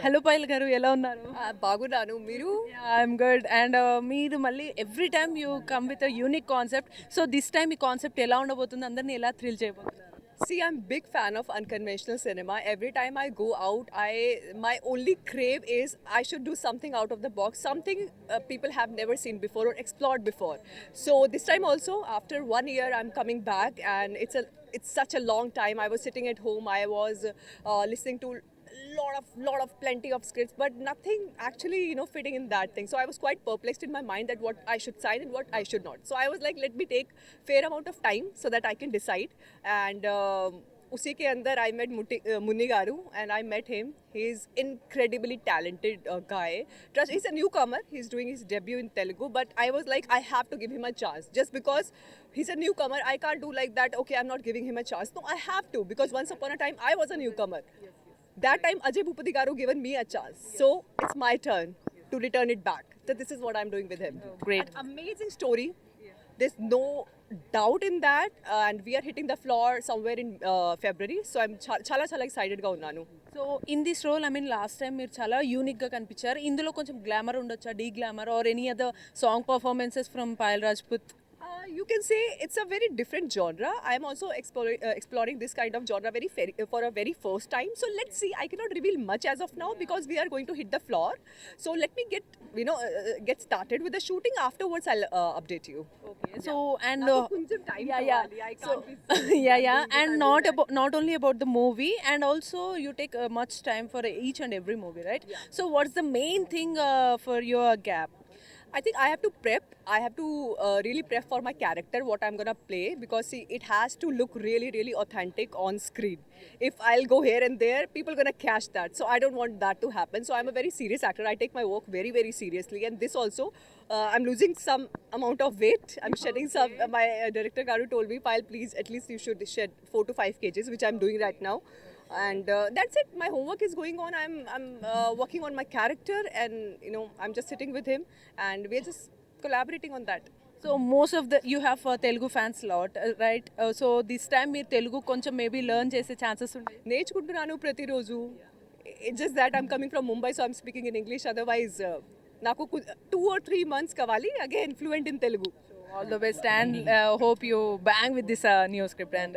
Hello Payal గారు ఎలా ఉన్నారు? బాగున్నాను. మీరు? I'm good. అండ్ మీరు మళ్ళీ every time you come with a unique concept. So this time ఈ కాన్సెప్ట్ ఎలా ఉండబోతుంది? అందరిని ఎలా థ్రిల్ చేయబోతున్నారు? See, I'm big fan of unconventional cinema. Every time I go out, my only crave is I should do something out of the box, something people have never seen before or explored before. So this time also, after 1 year, I'm coming back, and it's such a long time. I was sitting at home. I was listening to lot of plenty of scripts, but nothing actually fitting in that thing. So I was quite perplexed in my mind that what I should sign and what I should not. So I was like, let me take fair amount of time so that I can decide. And उसी के अंदर I met Munni Garu, and I met him. He's incredibly talented guy. Trust, he's a newcomer. He's doing his debut in Telugu, but I was like, I have to give him a chance. Just because he's a newcomer, I can't do like that. Okay, I'm not giving him a chance. No, I have to, because once upon a time I was a newcomer. That time Ajay Bhupati Garu given me a chance. So it's my turn to return it back. So this is what I'm doing with him. Great. An amazing story. There's no doubt in that, and we are hitting the floor somewhere in February. So I'm చాలా excited గా ఉన్నాను. So in this role I mean last time మీరు చాలా యూనిక్గా కనిపించారు. ఇందులో కొంచెం glamour ఉండొచ్చా, de glamour or any other song performances from Payal Rajput? You can say it's a very different genre. I am also exploring this kind of genre for a very first time. So let's see. I cannot reveal much as of now because we are going to hit the floor. So let me get started with the shooting. Afterwards, I'll update you. Okay. So and కొంచెం time yeah. కావాలి. I So can't be yeah, and not only about the movie, and also you take much time for each and every movie, right? Yeah. So what's the main thing for your gap? I think I have to prep. I have to really prep for my character, what I'm gonna play, because see, it has to look really authentic on screen. If I'll go here and there, people gonna catch that. So I don't want that to happen. So I'm a very serious actor. I take my work very seriously, and this also, I'm losing some amount of weight. I'm shedding some. My director Garu told me, "Pile, please, at least you should shed 4 to 5 kgs," which I'm doing right now. And that's it. My homework is going on. I'm working on my character, and I'm just sitting with him, and we're just collaborating on that. So most of the you have Telugu fans lot, right? So this time మీరు తెలుగు కొంచెం maybe learn చేసే chances ఉన్నాయి. నేర్చుకుంటున్నాను ప్రతిరోజు. It's just that I'm coming from Mumbai, so I'm speaking in English. Otherwise, నాకు 2 or 3 months కావాలి. Again, fluent in Telugu. All the best, and hope you bang with this new script. And